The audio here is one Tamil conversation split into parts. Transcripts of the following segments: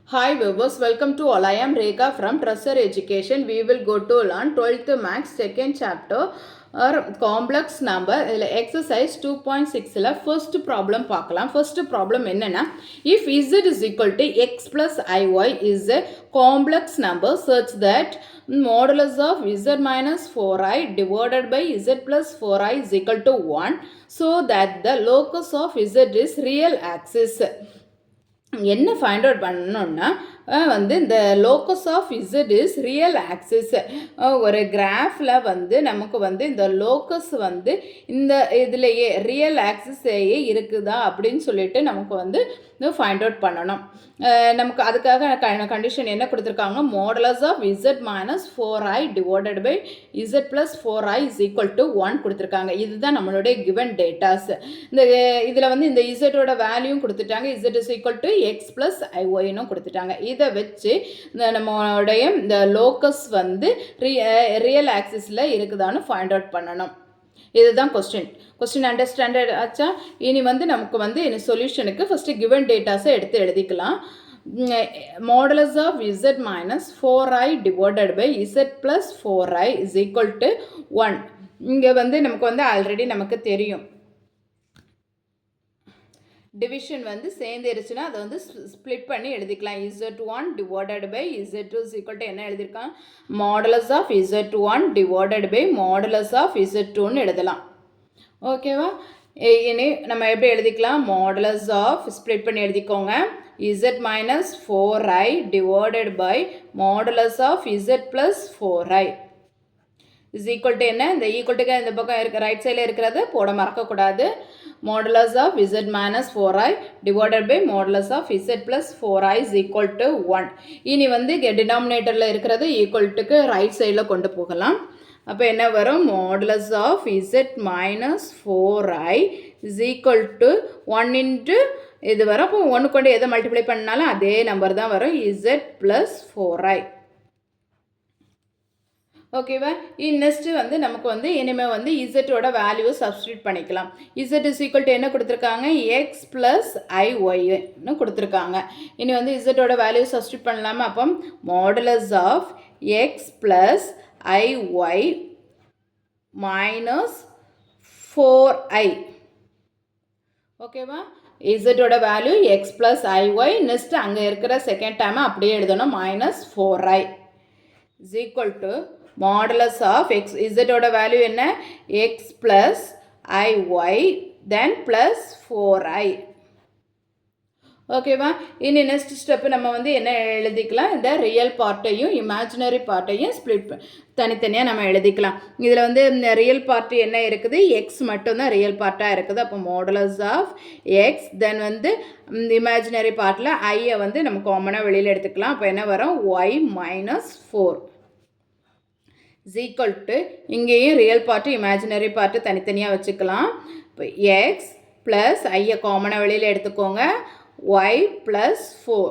Hi viewers, welcome to all. I am Rekha from Trusser Education. We will go to learn 12th Max second chapter or complex number exercise 2.6 first problem பார்க்கலாம். First problem என்னன்னா if z is equal to x plus iy is a complex number such that modulus of z minus 4i divided by z plus 4i is equal to 1 so that the locus of z is real axis. என்ன ஃபைண்ட் அவுட் பண்ணணும்னா வந்து இந்த locus of Z is real axis. ஒரு கிராஃபில் வந்து நமக்கு வந்து இந்த லோக்கஸ் வந்து இந்த இதுலேயே ரியல் ஆக்சிஸ்லேயே இருக்குதா அப்படின்னு சொல்லிட்டு நமக்கு வந்து ஃபைண்ட் அவுட் பண்ணணும். நமக்கு அதுக்காக கண்டிஷன் என்ன கொடுத்துருக்காங்க, modulus of Z minus 4i divided by Z plus 4i is equal to 1 கொடுத்துருக்காங்க. இதுதான் நம்மளுடைய கிவன் டேட்டாஸ். இந்த இதில் வந்து இந்த இசட்டோட வேல்யூவும் கொடுத்துட்டாங்க, z is equal to x plus ஐஒய்னும் கொடுத்துட்டாங்க. இதை வச்சு நம்மளுடைய இந்த லோக்கஸ் வந்து ரியல் ஆக்சிஸில் இருக்குதான்னு ஃபைண்ட் அவுட் பண்ணணும். இதுதான் கொஸ்டின் அண்டர்ஸ்டாண்டட் ஆச்சா? இனி வந்து நமக்கு வந்து சொல்யூஷனுக்கு ஃபஸ்ட்டு கிவன் டேட்டாஸை எடுத்து எழுதிக்கலாம். Modulus of z minus 4i divided by z plus 4i is equal to 1. இங்கே வந்து நமக்கு வந்து ஆல்ரெடி நமக்கு தெரியும், டிவிஷன் வந்து சேர்ந்துருச்சுன்னா அதை வந்து ஸ்ப்ளிட் பண்ணி எழுதிக்கலாம். z1 divided by z2 is equal to என்ன எழுதியிருக்கான், modulus of z1 divided by modulus of z2ன்னு எழுதலாம். ஓகேவா? இனி நம்ம எப்படி எழுதிக்கலாம், மாடுலஸ் ஆஃப் ஸ்ப்ளிட் பண்ணி எழுதிக்கோங்க, z minus 4i divided by modulus of z plus 4i is equal to என்ன, இந்த ஈக்குவல்ட்டுக்கு இந்த பக்கம் இருக்க ரைட் சைடில் இருக்கிறது போட மறக்கக்கூடாது. modulus of z minus 4i divided by modulus of z plus 4i is equal to 1. இனி வந்து denominatorல இருக்கிறது ஈக்குவல்ட்டுக்கு ரைட் சைடில் கொண்டு போகலாம். அப்போ என்ன வரும், modulus of z minus 4i is equal to 1 into இது வரும். அப்போ 1 கொண்டு எதை மல்டிப்ளை பண்ணாலும் அதே நம்பர் தான் வரும், z plus 4i. ஓகேவா? நெக்ஸ்ட்டு வந்து நமக்கு வந்து இனிமேல் வந்து இசட்டோட வேல்யூவை சப்ஸ்டியூட் பண்ணிக்கலாம். இசட் இஸ் ஈக்குவல் டு என்ன கொடுத்துருக்காங்க, எக்ஸ் ப்ளஸ் ஐஒய்னு கொடுத்துருக்காங்க. இனி வந்து இசட்டோட வேல்யூ சப்ஸ்டியூட் பண்ணலாமா? அப்போ modulus of x plus i y minus 4i. ஓகேவா? இசட்டோட value x plus i y, next அங்கே இருக்கிற செகண்ட் டைமை அப்படியே எழுதணும், minus 4i is equal to modulus of x, z ஓட வேல்யூ என்ன, x plus iy then plus 4i. ஓகேவா? இனி நெக்ஸ்ட் ஸ்டெப் நம்ம வந்து என்ன எழுதிக்கலாம், இந்த ரியல் பார்ட்டையும் இமேஜினரி பார்ட்டையும் ஸ்ப்ளிட் தனித்தனியாக நம்ம எழுதிக்கலாம். இதில் வந்து ரியல் பார்ட் என்ன இருக்குது, எக்ஸ் மட்டும்தான் ரியல் பார்ட்டாக இருக்குது. அப்போ மாடுலஸ் ஆஃப் எக்ஸ் தென் வந்து இமேஜினரி பார்ட்டில் ஐயை வந்து நம்ம காமனாக வெளியில் எடுத்துக்கலாம். அப்போ என்ன வரும், Y minus 4 is equal to இங்கேயும் ரியல் பார்ட்டு இமேஜினரி பார்ட்டு தனித்தனியாக வச்சுக்கலாம். இப்போ எக்ஸ் ப்ளஸ் ஐயை காமனாக வெளியில் எடுத்துக்கோங்க, ஒய் ப்ளஸ் 4.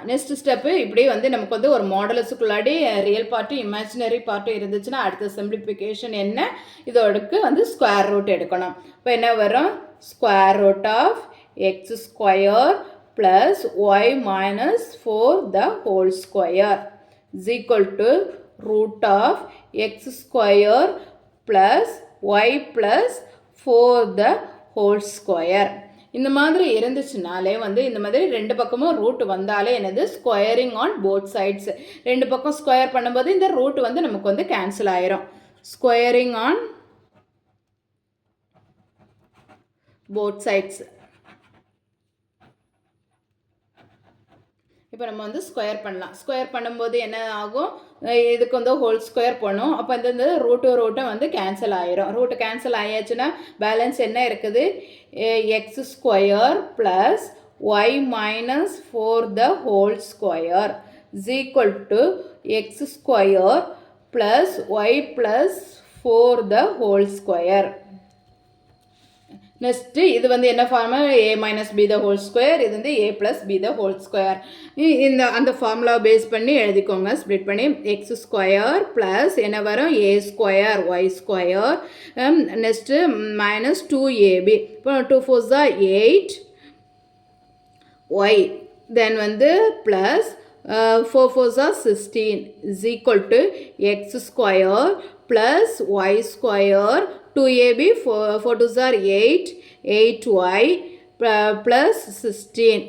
நெக்ஸ்ட் ஸ்டெப்பு இப்படி வந்து நமக்கு வந்து ஒரு மாடலஸுக்குள்ளாடி ரியல் பார்ட்டும் இமேஜினரி பார்ட்டும் இருந்துச்சுன்னா அடுத்த சிம்பிளிஃபிகேஷன் என்ன, இதோடுக்கு வந்து ஸ்கொயர் ரூட் எடுக்கணும். இப்போ என்ன வரும், square root of X square plus Y minus 4 the whole square is equal to root of x square plus y plus 4 the whole square. இந்த மாதிரி இருந்துச்சுனாலே வந்து இந்த மாதிரி ரெண்டு பக்கமும் ரூட் வந்தாலே என்னது, ஸ்கொயரிங் ஆன் போத் சைட்ஸ். ரெண்டு பக்கம் ஸ்கொயர் பண்ணும்போது இந்த ரூட் வந்து நமக்கு வந்து கேன்சல் ஆயிரும். Squaring on both sides. இப்போ நம்ம வந்து ஸ்கொயர் பண்ணலாம். ஸ்கொயர் பண்ணும்போது என்ன ஆகும், இதுக்கு வந்து ஹோல் ஸ்கொயர் பண்ணும். அப்போ இந்த ரூட்டை வந்து கேன்சல் ஆயிரும். ரூட்டு கேன்சல் ஆயாச்சுன்னா பேலன்ஸ் என்ன இருக்குது, X square plus Y minus 4 the whole square is equal to X square plus Y plus 4 the whole square. Next இது வந்து என்ன formula, a minus B the whole square, இது வந்து a plus B the whole square. இந்த அந்த ஃபார்முலாவை பேஸ் பண்ணி எழுதிக்கோங்க, ஸ்ப்ளிட் பண்ணி. எக்ஸ் ஸ்கொயர் ப்ளஸ் என்ன வரும், a square Y square, next minus 2ab. இப்போ 2 4 8 y then வந்து plus 4 4s are 16 is equal to x square plus y square 2ab 4 2s are 8 8y plus 16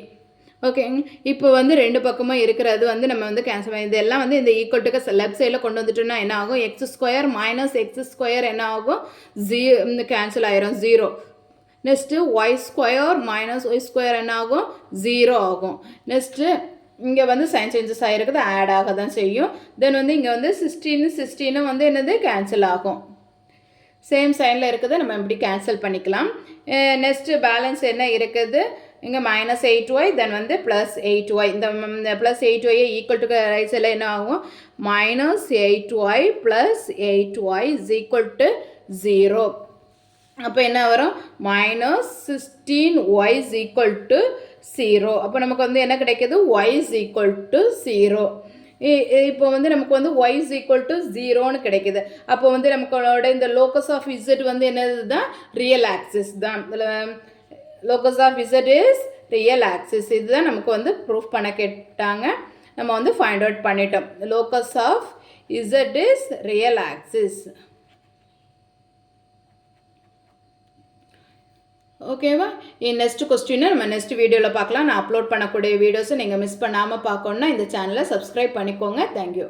okay. இப்போ வந்து ரெண்டு பக்கமும் இருக்கிறது வந்து நம்ம வந்து கேன்சல் பண்ணி இதெல்லாம் வந்து இந்த ஈக்குவல் டுக்கு லெஃப்ட் சைடில் கொண்டு வந்துட்டோம்னா என்ன ஆகும் X square minus X square என்ன ஆகும் கேன்சல் ஆயிரும் 0. Next Y square minus Y square என்ன ஆகும் 0 ஆகும். நெக்ஸ்ட்டு இங்கே வந்து சைன் சேஞ்சஸ் ஆகிருக்குது ஆட் ஆக தான் செய்யும். தென் வந்து இங்கே வந்து 16 வந்து என்னது கேன்சல் ஆகும். சேம் சைனில் இருக்குது நம்ம இப்படி கேன்சல் பண்ணிக்கலாம். நெக்ஸ்ட்டு பேலன்ஸ் என்ன இருக்குது இங்கே மைனஸ் 8y தென் வந்து ப்ளஸ் 8y இந்த plus 8y equal to right சைடில் என்ன ஆகும் minus 8y plus 8y is equal to 0. அப்போ என்ன வரும் minus 16y is equal to 0. அப்போ நமக்கு வந்து என்ன கிடைக்கிது y இஸ் ஈக்குவல் டு 0. இப்போ வந்து நமக்கு வந்து y இஸ் ஈக்குவல் டு 0ன்னு கிடைக்கிது. அப்போ வந்து நமக்கோட இந்த லோக்கஸ் ஆஃப் z வந்து என்னது தான் ரியல் ஆக்சிஸ் தான். locus of z is real axis. இதுதான் நமக்கு வந்து ப்ரூஃப் பண்ண கேட்டாங்க. நம்ம வந்து ஃபைண்ட் அவுட் பண்ணிட்டோம். locus of z is real axis. ஓகேவா? நெக்ஸ்ட் கொஸ்டினை நம்ம நெக்ஸ்ட் வீடியோவில் பார்க்கலாம். நான் அப்லோட் பண்ணக்கூடிய வீடியோஸை நீங்கள் மிஸ் பண்ணாமல் பார்க்கணுன்னா இந்த சேனலை சப்ஸ்கிரைப் பண்ணிக்கோங்க. தேங்க்யூ.